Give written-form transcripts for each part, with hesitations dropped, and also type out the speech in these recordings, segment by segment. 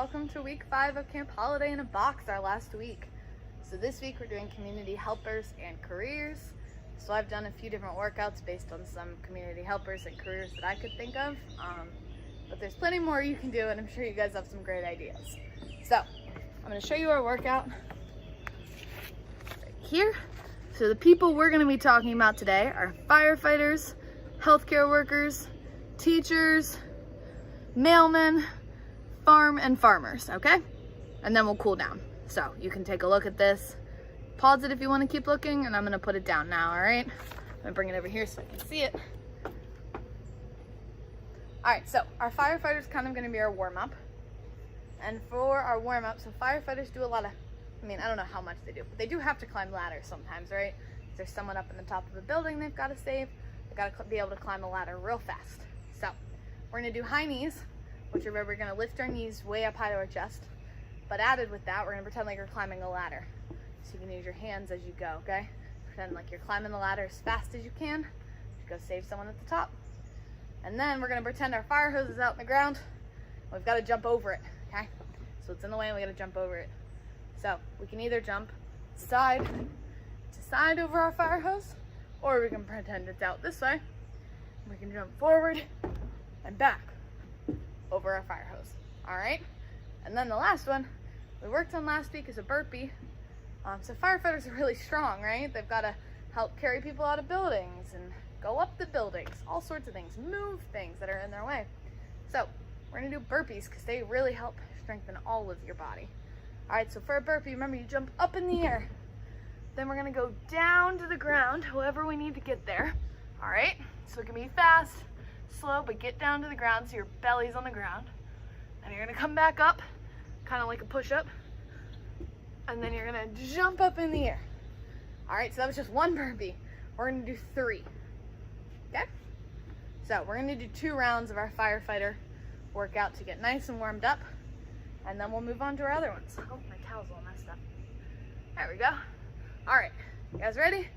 welcome to week 5 of Camp Holiday in a Box, our last week. So this week we're doing community helpers and careers. So I've done a few different workouts based on some community helpers and careers that I could think of. But there's plenty more you can do, and I'm sure you guys have some great ideas. So I'm going to show you our workout right here. So the people we're going to be talking about today are firefighters, healthcare workers, teachers, mailmen, farm and farmers, okay? And then we'll cool down. So you can take a look at this, pause it if you want to keep looking, and I'm gonna put it down now, all right? I'm gonna bring it over here so I can see it. All right, so our firefighter's kind of gonna be our warm-up. And for our warm-up, so firefighters do a lot of, I don't know how much they do, but they do have to climb ladders sometimes, right? If there's someone up in the top of a building they've gotta save, they've gotta be able to climb a ladder real fast. So we're gonna do high knees, which are where we're gonna lift our knees way up high to our chest. But added with that, we're gonna pretend like you're climbing a ladder. So you can use your hands as you go, okay? Pretend like you're climbing the ladder as fast as you can to go save someone at the top. And then we're gonna pretend our fire hose is out in the ground. We've gotta jump over it, okay? So it's in the way and we gotta jump over it. So we can either jump side to side over our fire hose, or we can pretend it's out this way. We can jump forward and back over our fire hose, all right? And then the last one we worked on last week is a burpee. So firefighters are really strong, right? They've got to help carry people out of buildings and go up the buildings, all sorts of things, move things that are in their way. So we're gonna do burpees because they really help strengthen all of your body. All right, so for a burpee, remember you jump up in the air. Then we're gonna go down to the ground, however we need to get there. All right, so it can be fast, slow, but get down to the ground so your belly's on the ground. And you're gonna come back up, kind of like a push-up. And then you're gonna jump up in the air. All right, so that was just one burpee. We're gonna do 3, okay? So we're gonna do 2 rounds of our firefighter workout to get nice and warmed up. And then we'll move on to our other ones. Oh, my towel's all messed up. There we go. All right, you guys ready?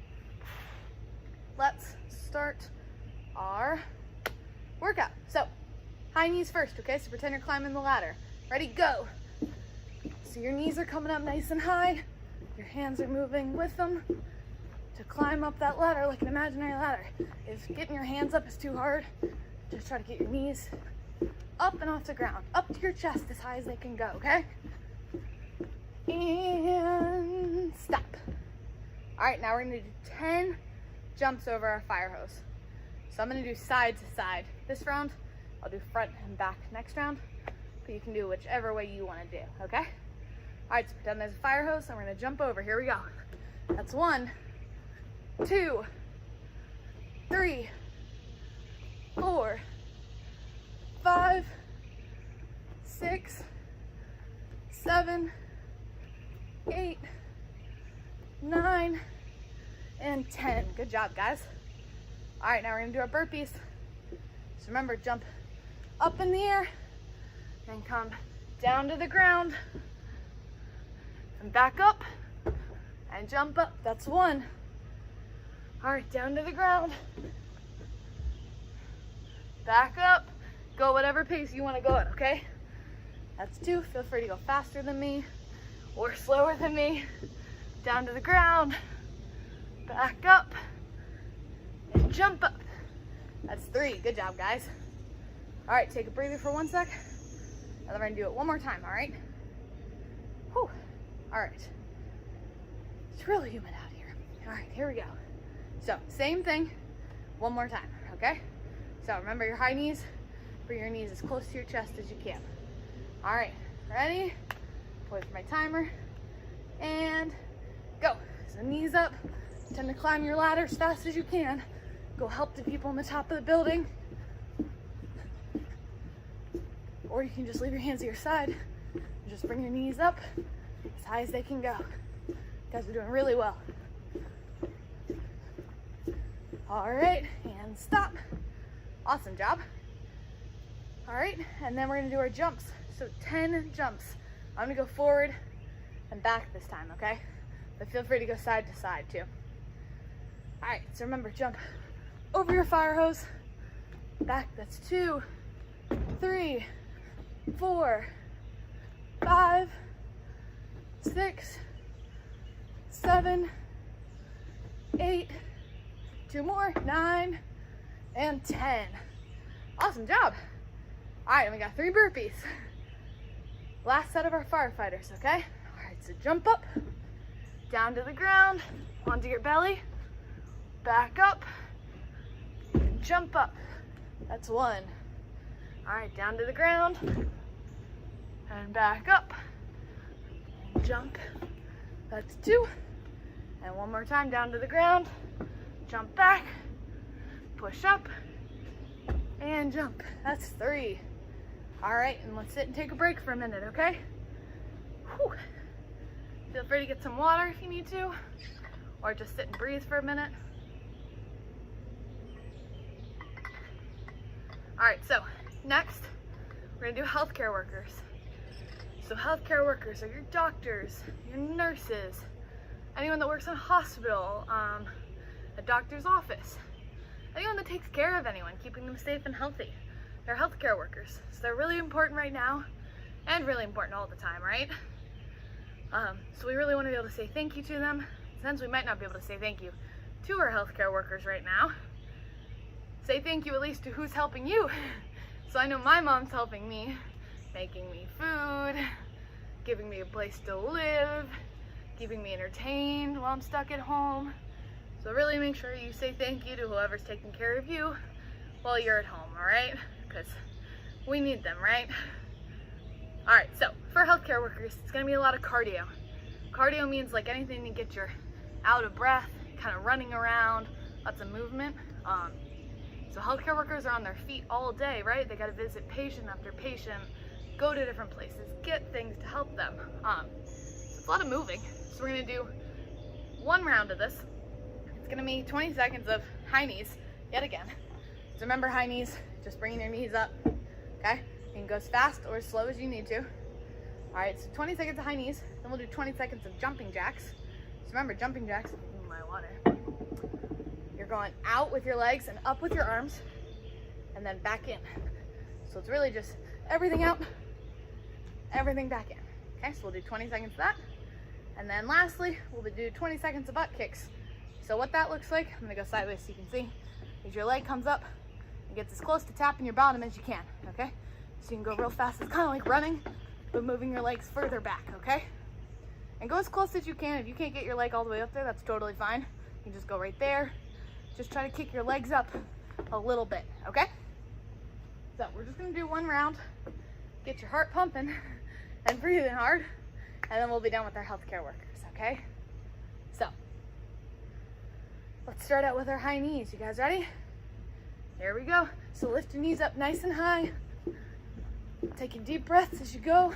Let's start our workout. So high knees first, okay? So pretend you're climbing the ladder. Ready, go. So your knees are coming up nice and high. Your hands are moving with them to climb up that ladder like an imaginary ladder. If getting your hands up is too hard, just try to get your knees up and off the ground, up to your chest as high as they can go, okay? And stop. All right, now we're gonna do 10 jumps over our fire hose. So I'm gonna do side to side this round. I'll do front and back next round, but you can do whichever way you wanna do, okay? All right, so pretend there's a fire hose and we're gonna jump over. Here we go. That's 1, 2, 3, 4, 5, 6, 7, 8, 9, and 10. Good job, guys. All right, now we're gonna do our burpees. So remember, jump up in the air, then come down to the ground, and back up, and jump up. That's 1. All right, down to the ground, back up, go whatever pace you wanna go at, okay? That's 2, feel free to go faster than me, or slower than me. Down to the ground, back up, and jump up. That's 3, good job, guys. All right, take a breather for 1 sec, and then we're gonna do it one more time, all right? Whew. All right, it's really humid out here. All right, here we go. So same thing, one more time, okay? So remember your high knees, bring your knees as close to your chest as you can. All right, ready? Wait for my timer, and go. So knees up, tend to climb your ladder as fast as you can. Go help the people on the top of the building. Or you can just leave your hands at your side and just bring your knees up as high as they can go. You guys are doing really well. All right, and stop. Awesome job. All right, and then we're gonna do our jumps. So 10 jumps. I'm gonna go forward and back this time, okay? But feel free to go side to side too. All right, so remember, jump over your fire hose, back, that's 2, 3, 4, 5, 6, 7, 8, 9, and 10. Good job, guys. All right, now we're gonna do our burpees. So pretend you're climbing the ladder. Ready, go. So your knees are coming up nice and high. Your hands are moving with them to climb up that ladder like an imaginary ladder. If getting your hands up is too hard, just try to get your knees up, 5, 6, 7, 8, 2 more, 9, and 10. Awesome job. All right, and we got 3 burpees. Last set of our firefighters, okay? All right, so jump up, down to the ground, onto your belly, back up, and jump up. That's 1. All right, down to the ground, and back up, and jump. That's 2. And 1 more time, down to the ground, jump back, push up, and jump. That's 3. All right, and let's sit and take a break for a minute, okay? Whew. Feel free to get some water if you need to, or just sit and breathe for a minute. All right, so next, we're gonna do healthcare workers. So healthcare workers are your doctors, your nurses, anyone that works in a hospital, a doctor's office, anyone that takes care of anyone, keeping them safe and healthy. They're healthcare workers, so they're really important right now, and really important all the time, right? So we really want to be able to say thank you to them, since we might not be able to say thank you to our healthcare workers right now. Say thank you at least to who's helping you. So I know my mom's helping me, making me food, giving me a place to live, keeping me entertained while I'm stuck at home. So really make sure you say thank you to whoever's taking care of you while you're at home, all right? Because we need them, right? All right, so for healthcare workers, it's gonna be a lot of cardio. Cardio means like anything to get you out of breath, kind of running around, lots of movement. So healthcare workers are on their feet all day, right? They gotta visit patient after patient, go to different places, get things to help them. So it's a lot of moving. So we're gonna do 1 round of this. It's gonna be 20 seconds of high knees, yet again. So remember high knees, just bringing your knees up, okay? You can go as fast or as slow as you need to. All right, so 20 seconds of high knees, then we'll do 20 seconds of jumping jacks. So remember, jumping jacks, my water. You're going out with your legs and up with your arms, and then back in. So it's really just everything out, everything back in. Okay, so we'll do 20 seconds of that. And then lastly, we'll do 20 seconds of butt kicks. So what that looks like, I'm gonna go sideways so you can see, is your leg comes up and gets as close to tapping your bottom as you can, okay? So you can go real fast. It's kind of like running, but moving your legs further back, okay? And go as close as you can. If you can't get your leg all the way up there, that's totally fine. You can just go right there. Just try to kick your legs up a little bit, okay? So we're just gonna do 1 round, get your heart pumping and breathing hard, and then we'll be done with our healthcare workers, okay? So let's start out with our high knees. You guys ready? Here we go. So lift your knees up nice and high. Taking deep breaths as you go.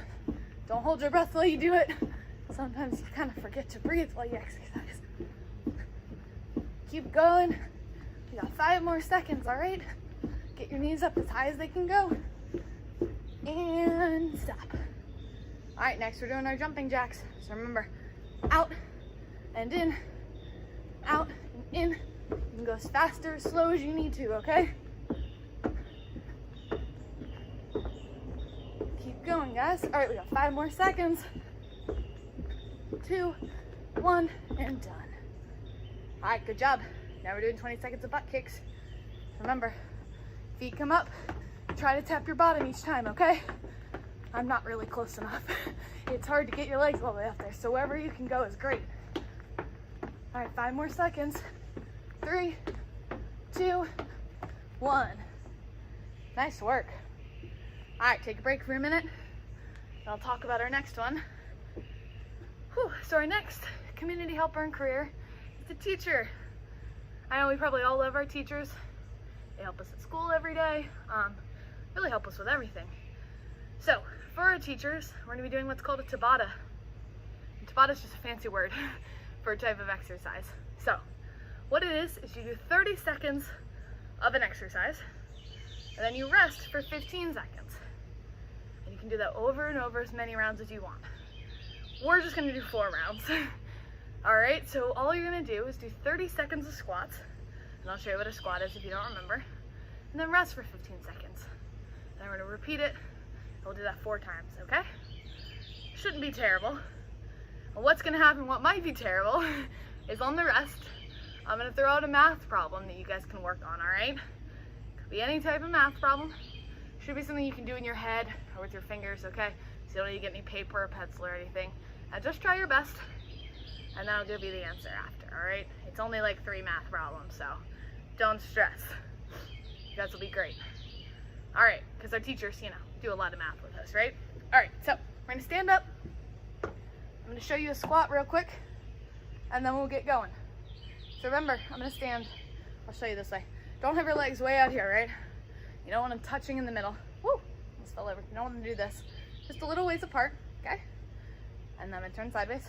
Don't hold your breath while you do it. Sometimes you kind of forget to breathe while you exercise. Keep going. You got 5 more seconds, all right? Get your knees up as high as they can go. And stop. All right, next we're doing our jumping jacks. So remember, out and in, out and in. You can go as fast or as slow as you need to, okay? Keep going, guys. All right, we got 5 more seconds. 2, 1, and done. All right, good job. Now we're doing 20 seconds of butt kicks. Remember, feet come up, try to tap your bottom each time, okay? I'm not really close enough. It's hard to get your legs all the way up there, so wherever you can go is great. All right, 5 more seconds. 3, 2, 1. Nice work. All right, take a break for a minute, and I'll talk about our next one. Whew, so our next community helper and career is a teacher. I know we probably all love our teachers. They help us at school every day, really help us with everything. So for our teachers, we're gonna be doing what's called a Tabata. And Tabata is just a fancy word for a type of exercise. So what it is you do 30 seconds of an exercise, and then you rest for 15 seconds. And you can do that over and over as many rounds as you want. We're just gonna do 4 rounds. All right, so all you're gonna do is do 30 seconds of squats, and I'll show you what a squat is if you don't remember, and then rest for 15 seconds. Then we're gonna repeat it, and we'll do that 4 times, okay? shouldn't be terrible. And what's gonna happen, what might be terrible, is on the rest, I'm gonna throw out a math problem that you guys can work on, all right? Could be any type of math problem. Should be something you can do in your head or with your fingers, okay? So you don't need to get any paper or pencil or anything. And just try your best, and then I'll give you the answer after, all right? It's only like 3 math problems, so don't stress. You guys will be great. All right, because our teachers, you know, do a lot of math with us, right? All right, so we're gonna stand up. I'm gonna show you a squat real quick, and then we'll get going. So remember, I'm gonna stand, I'll show you this way. Don't have your legs way out here, right? You don't want them touching in the middle. Woo, almost fell over. You don't want them to do this. Just a little ways apart, okay? And then I'm gonna turn sideways.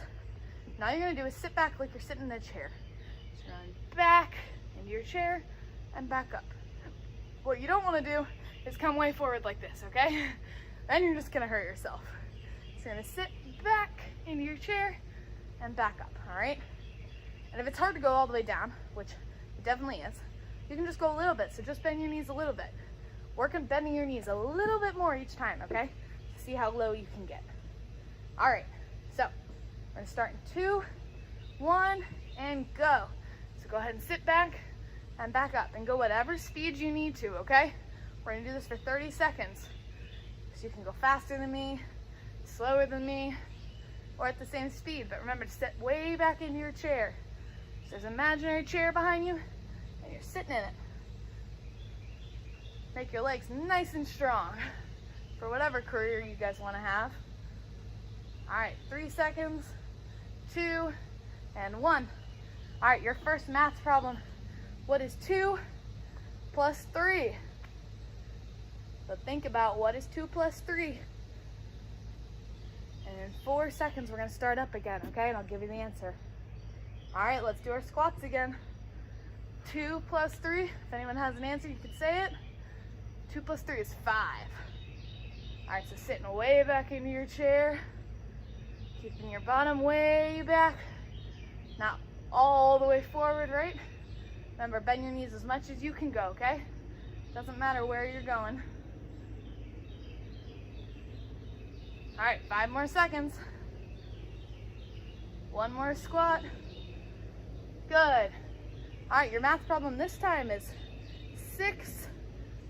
Now you're gonna do is sit back like you're sitting in a chair. So run back into your chair and back up. What you don't wanna do is come way forward like this, okay? Then you're just gonna hurt yourself. So you're gonna sit back into your chair and back up, all right? And if it's hard to go all the way down, which it definitely is, you can just go a little bit. So just bend your knees a little bit. Work on bending your knees a little bit more each time, okay? See how low you can get. All right, so we're gonna start in 2, 1, and go. So go ahead and sit back and back up and go whatever speed you need to, okay? We're gonna do this for 30 seconds. So you can go faster than me, slower than me, or at the same speed. But remember to sit way back into your chair. So there's an imaginary chair behind you, and you're sitting in it. Make your legs nice and strong for whatever career you guys want to have. All right, 3 seconds, 2, and 1. All right, your first math problem. What is 2 plus 3? So think about what is 2 plus 3. And in 4 seconds, we're gonna start up again, okay? And I'll give you the answer. All right, let's do our squats again. 2 plus 3, if anyone has an answer, you can say it. 2 plus 3 is 5. All right, so sitting way back into your chair, keeping your bottom way back, not all the way forward, right? Remember, bend your knees as much as you can go, okay? Doesn't matter where you're going. All right, 5 more seconds. 1 more squat. Good. All right, your math problem this time is 6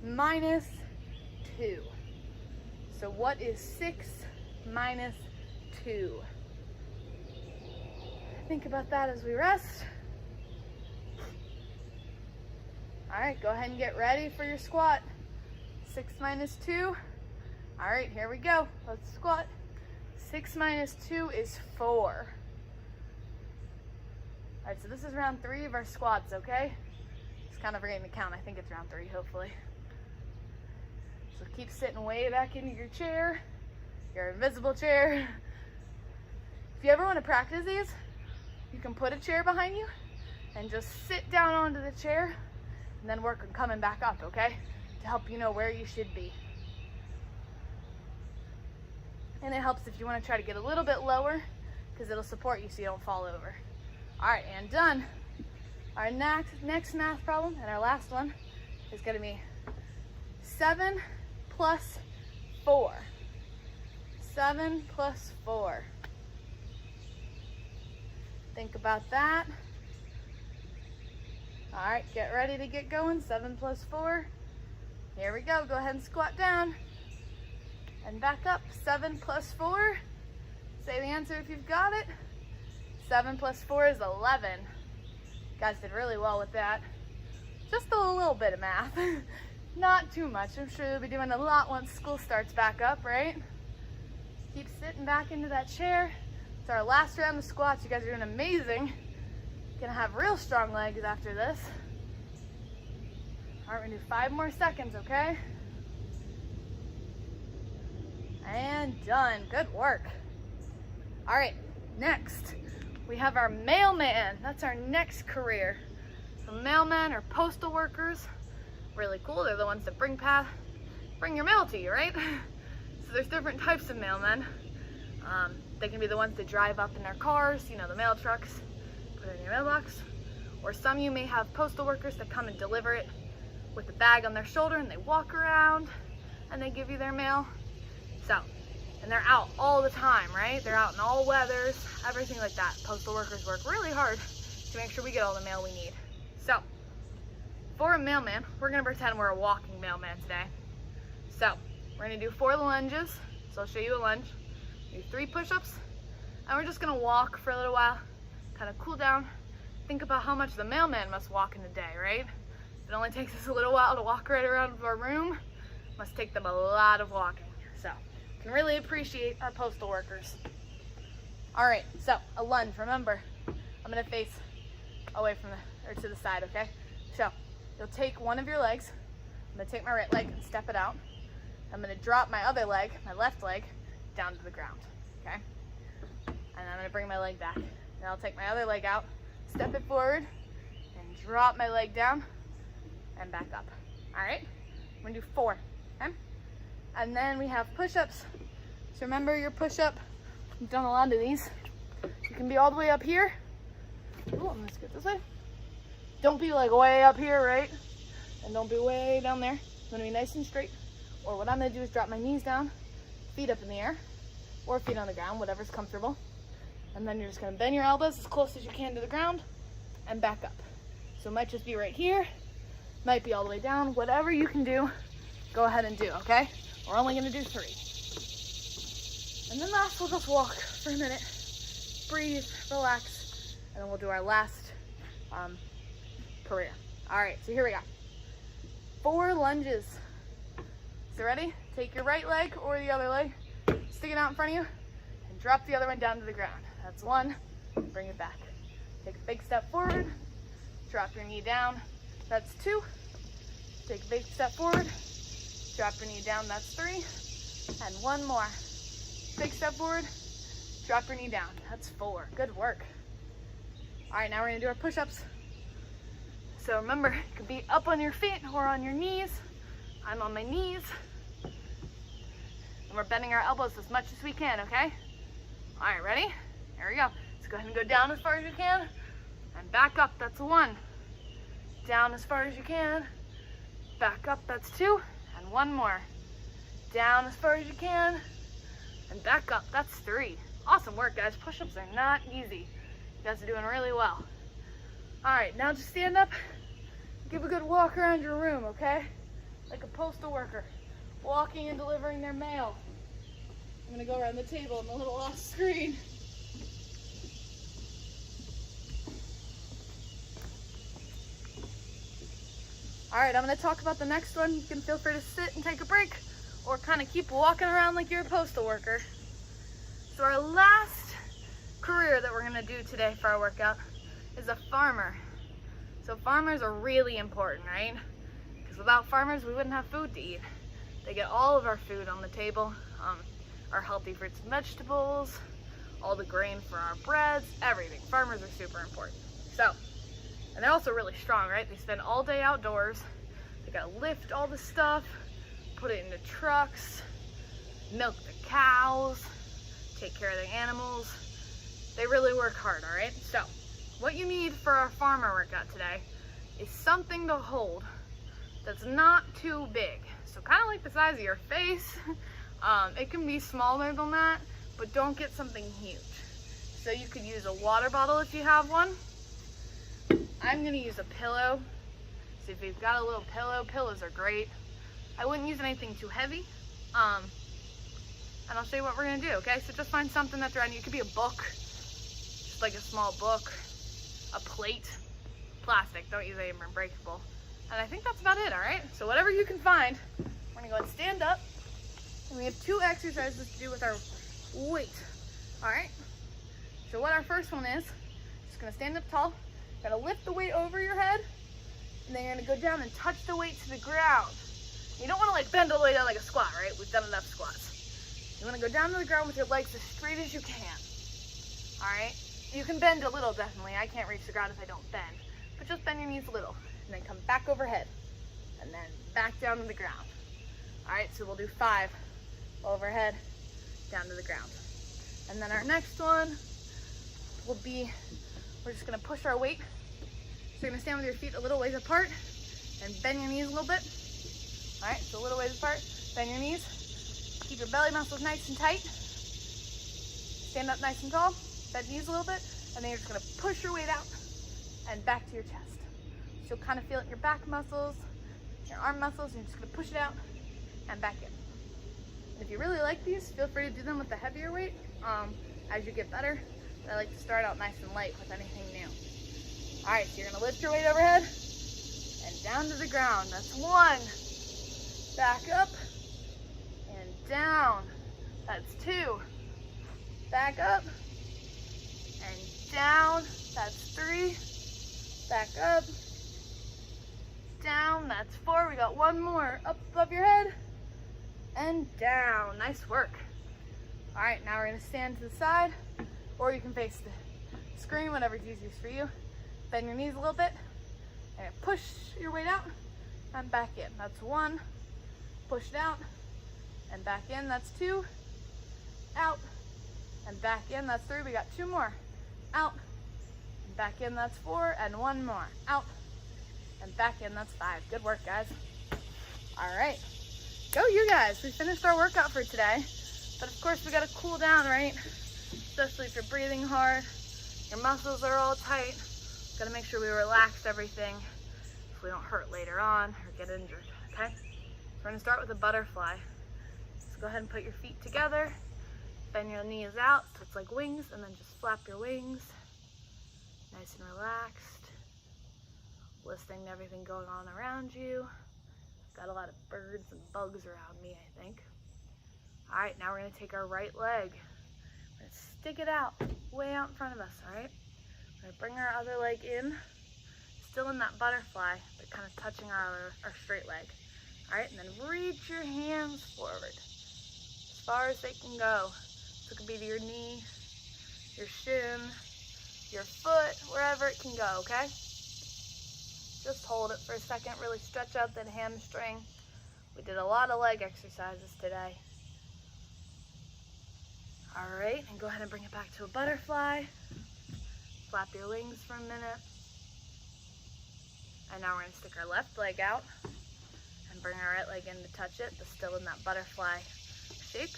minus 2. So what is 6 minus 2? Think about that as we rest. All right, go ahead and get ready for your squat. 6 minus 2. All right, here we go. Let's squat. 6 minus 2 is 4. All right, so this is round 3 of our squats, okay? Just kind of forgetting to count. I think it's round 3, hopefully. So keep sitting way back into your chair, your invisible chair. If you ever want to practice these, you can put a chair behind you and just sit down onto the chair and then work on coming back up, okay? To help you know where you should be. And it helps if you want to try to get a little bit lower because it'll support you so you don't fall over. All right, and done. Our next math problem, and our last one, is going to be 7 plus 4. 7 plus 4. Think about that. All right, get ready to get going. 7 plus 4. Here we go. Go ahead and squat down. And back up. 7 plus 4. Say the answer if you've got it. 7 plus 4 is 11. You guys did really well with that. Just a little bit of math. Not too much. I'm sure you'll be doing a lot once school starts back up, right? Keep sitting back into that chair. It's our last round of squats. You guys are doing amazing. Gonna have real strong legs after this. All right, we're gonna do 5 more seconds, okay? And done. Good work. All right, next we have our mailman. That's our next career. So mailmen or postal workers, really cool. They're the ones that bring your mail to you, right? So there's different types of mailmen. They can be the ones that drive up in their cars, you know, the mail trucks, put it in your mailbox. Or some you may have postal workers that come and deliver it with a bag on their shoulder and they walk around and they give you their mail. So and they're out all the time, right? They're out in all weathers, everything like that. Postal workers work really hard to make sure we get all the mail we need. So, for a mailman, we're gonna pretend we're a walking mailman today. So, we're gonna do 4 lunges. So I'll show you a lunge, do 3 push-ups, and we're just gonna walk for a little while, kind of cool down, think about how much the mailman must walk in a day, right? If it only takes us a little while to walk right around our room, it must take them a lot of walking. So, can really appreciate our postal workers. All right, so a lunge, remember, I'm gonna face away from or to the side, okay? So, you'll take one of your legs, I'm gonna take my right leg and step it out. I'm gonna drop my other leg, my left leg, down to the ground, okay? And I'm gonna bring my leg back. Then I'll take my other leg out, step it forward, and drop my leg down, and back up. All right, I'm gonna do 4, okay? And then we have push-ups. So remember your push-up, you've done a lot of these. You can be all the way up here. Ooh, I'm gonna scoot this way. Don't be like way up here, right? And don't be way down there. It's gonna be nice and straight. Or what I'm gonna do is drop my knees down, feet up in the air, or feet on the ground, whatever's comfortable. And then you're just gonna bend your elbows as close as you can to the ground and back up. So it might just be right here, might be all the way down, whatever you can do, go ahead and do, okay? We're only gonna do 3. And then last, we'll just walk for a minute, breathe, relax, and then we'll do our last career. All right, so here we go. 4 lunges. So ready? Take your right leg or the other leg, stick it out in front of you, and drop the other one down to the ground. That's 1, bring it back. Take a big step forward, drop your knee down, that's 2. Take a big step forward, drop your knee down, that's 3. And 1 more. Big step forward, drop your knee down, that's 4. Good work. All right, now we're gonna do our push-ups. So remember, you can be up on your feet or on your knees. I'm on my knees. And we're bending our elbows as much as we can, okay? All right, ready? Here we go. Let's go ahead and go down as far as you can and back up, that's 1. Down as far as you can, back up, that's 2. And 1 more. Down as far as you can and back up, that's 3. Awesome work, guys. Push-ups are not easy. You guys are doing really well. All right, now just stand up, give a good walk around your room, okay? Like a postal worker, walking and delivering their mail. I'm gonna go around the table and a little off screen. All right, I'm gonna talk about the next one. You can feel free to sit and take a break or kind of keep walking around like you're a postal worker. So our last career that we're gonna do today for our workout is a farmer. So farmers are really important, right? Because without farmers, we wouldn't have food to eat. They get all of our food on the table, our healthy fruits and vegetables, all the grain for our breads, everything. Farmers are super important. So, and they're also really strong, right? They spend all day outdoors. They gotta lift all the stuff, put it into trucks, milk the cows, take care of the animals. They really work hard, all right? So, what you need for our farmer workout today is something to hold that's not too big. So kind of like the size of your face. It can be smaller than that, but don't get something huge. So you could use a water bottle if you have one. I'm gonna use a pillow. So if you've got a little pillow, pillows are great. I wouldn't use anything too heavy. And I'll show you what we're gonna do, okay? So just find something that's around you. It could be a book, just like a small book, a plate, plastic, don't use anything breakable. And I think that's about it, all right? So whatever you can find, we're gonna go and stand up. And we have 2 exercises to do with our weight, all right? So what our first one is, just gonna stand up tall, gotta lift the weight over your head, and then you're gonna go down and touch the weight to the ground. You don't wanna like bend all the way down like a squat, right? We've done enough squats. You wanna go down to the ground with your legs as straight as you can, all right? You can bend a little, definitely. I can't reach the ground if I don't bend, but just bend your knees a little, and then come back overhead, and then back down to the ground. All right, so we'll do 5, overhead, down to the ground. And then our next one will be, we're just gonna push our weight. So you're gonna stand with your feet a little ways apart, and bend your knees a little bit. All right, so a little ways apart, bend your knees, Keep your belly muscles nice and tight. Stand up nice and tall. Bend knees a little bit. And then you're just gonna push your weight out and back to your chest. So you'll kind of feel it in your back muscles, your arm muscles, and you're just gonna push it out and back in. And if you really like these, feel free to do them with the heavier weight as you get better. But I like to start out nice and light with anything new. All right, so you're gonna lift your weight overhead and down to the ground. That's 1. Back up and down. That's 2. Back up and down. That's 3. Back up, down. That's 4. We got 1 more. Up above your head and down. Nice work. All right, now we're gonna stand to the side, or you can face the screen, whatever's easiest for you. Bend your knees a little bit and push your weight out and back in. That's 1. Push it out and back in. That's 2. Out and back in. That's 3. We got 2 more. Out and back in. That's 4. And 1 more. Out and back in. That's 5. Good work, guys. All right, go you guys. We finished our workout for today, but of course we got to cool down, right? Especially if you're breathing hard, your muscles are all tight. Got to make sure we relax everything so we don't hurt later on or get injured, okay? So we're gonna start with a butterfly. So go ahead and put your feet together, bend your knees out so it's like wings, and then just flap your wings, nice and relaxed, listening to everything going on around you. Got a lot of birds and bugs around me, I think. All right, now we're gonna take our right leg. We're gonna stick it out, way out in front of us, all right? We're gonna bring our other leg in, still in that butterfly, but kind of touching our straight leg. All right, and then reach your hands forward as far as they can go. So it could be to your knee, your shin, your foot, wherever it can go, okay? Just hold it for a second, really stretch out that hamstring. We did a lot of leg exercises today. All right, and go ahead and bring it back to a butterfly. Flap your wings for a minute. And now we're gonna stick our left leg out and bring our right leg in to touch it, but still in that butterfly shape.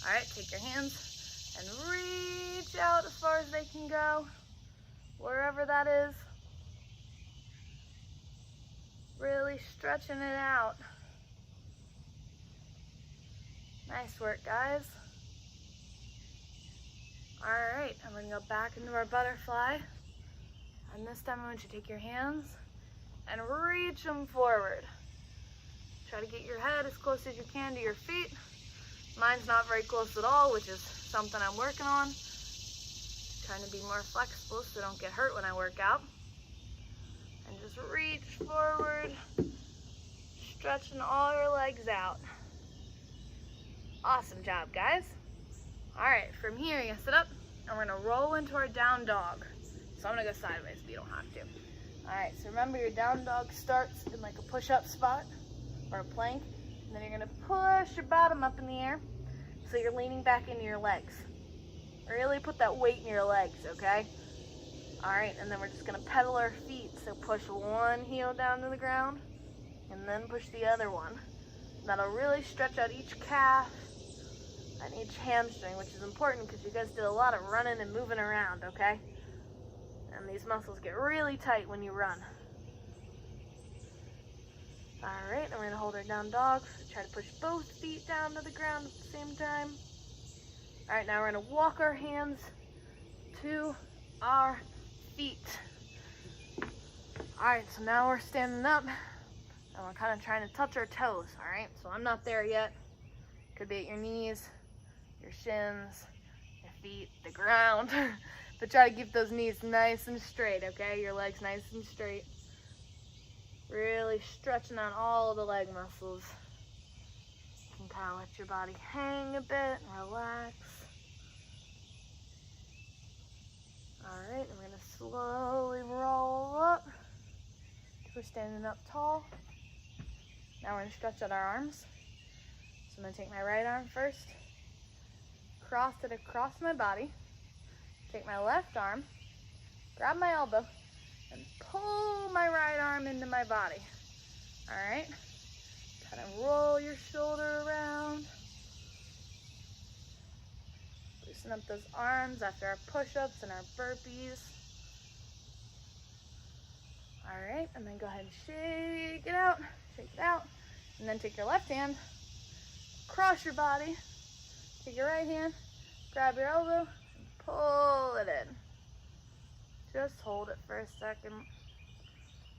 All right, take your hands and reach out as far as they can go, wherever that is. Really stretching it out. Nice work, guys. All right, and we're gonna go back into our butterfly. And this time I want you to take your hands and reach them forward. Try to get your head as close as you can to your feet. Mine's not very close at all, which is something I'm working on. Trying to be more flexible so I don't get hurt when I work out. And just reach forward, stretching all your legs out. Awesome job, guys. All right, from here, you're gonna sit up and we're gonna roll into our down dog. So I'm gonna go sideways, but you don't have to. All right, so remember your down dog starts in like a push-up spot or a plank, and then you're gonna push your bottom up in the air so you're leaning back into your legs. Really put that weight in your legs, okay? All right, and then we're just gonna pedal our feet. So push one heel down to the ground and then push the other one. That'll really stretch out each calf and each hamstring, which is important because you guys did a lot of running and moving around, okay? And these muscles get really tight when you run. All right, and we're gonna hold our down dog. Try to push both feet down to the ground at the same time. All right, now we're gonna walk our hands to our feet. All right, so now we're standing up and we're kind of trying to touch our toes, all right? So I'm not there yet. Could be at your knees, your shins, your feet, the ground. But try to keep those knees nice and straight, okay? Your legs nice and straight. Really stretching on all the leg muscles. You can kind of let your body hang a bit and relax. All right, and we're gonna slowly roll up. We're standing up tall. Now we're gonna stretch out our arms. So I'm gonna take my right arm first, cross it across my body, take my left arm, grab my elbow, and pull my right arm into my body. All right, kind of roll your shoulder around, loosen up those arms after our push-ups and our burpees. All right, and then go ahead and shake it out, and then take your left hand, cross your body, take your right hand, grab your elbow, and pull it in. Just hold it for a second,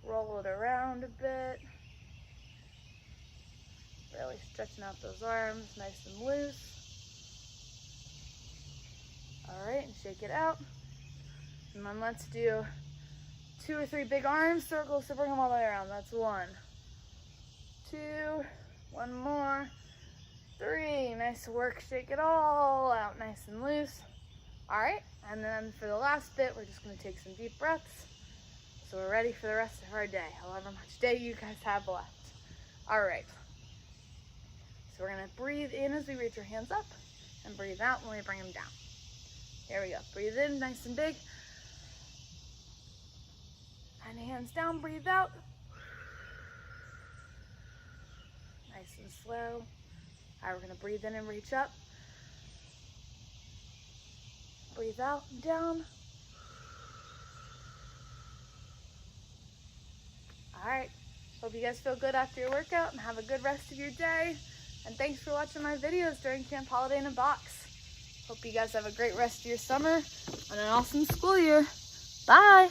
roll it around a bit, really stretching out those arms nice and loose. All right, and shake it out. And then let's do 2 or 3 big arm circles, so bring them all the way around. That's 1, 2, 1 more, 3. Nice work. Shake it all out nice and loose. All right, and then for the last bit, we're just going to take some deep breaths. So we're ready for the rest of our day, however much day you guys have left. All right. So we're going to breathe in as we reach our hands up and breathe out when we bring them down. Here we go. Breathe in nice and big. And hands down, breathe out. Nice and slow. All right, we're going to breathe in and reach up. Breathe out and down. All right. Hope you guys feel good after your workout and have a good rest of your day. And thanks for watching my videos during Camp Holiday in a Box. Hope you guys have a great rest of your summer and an awesome school year. Bye.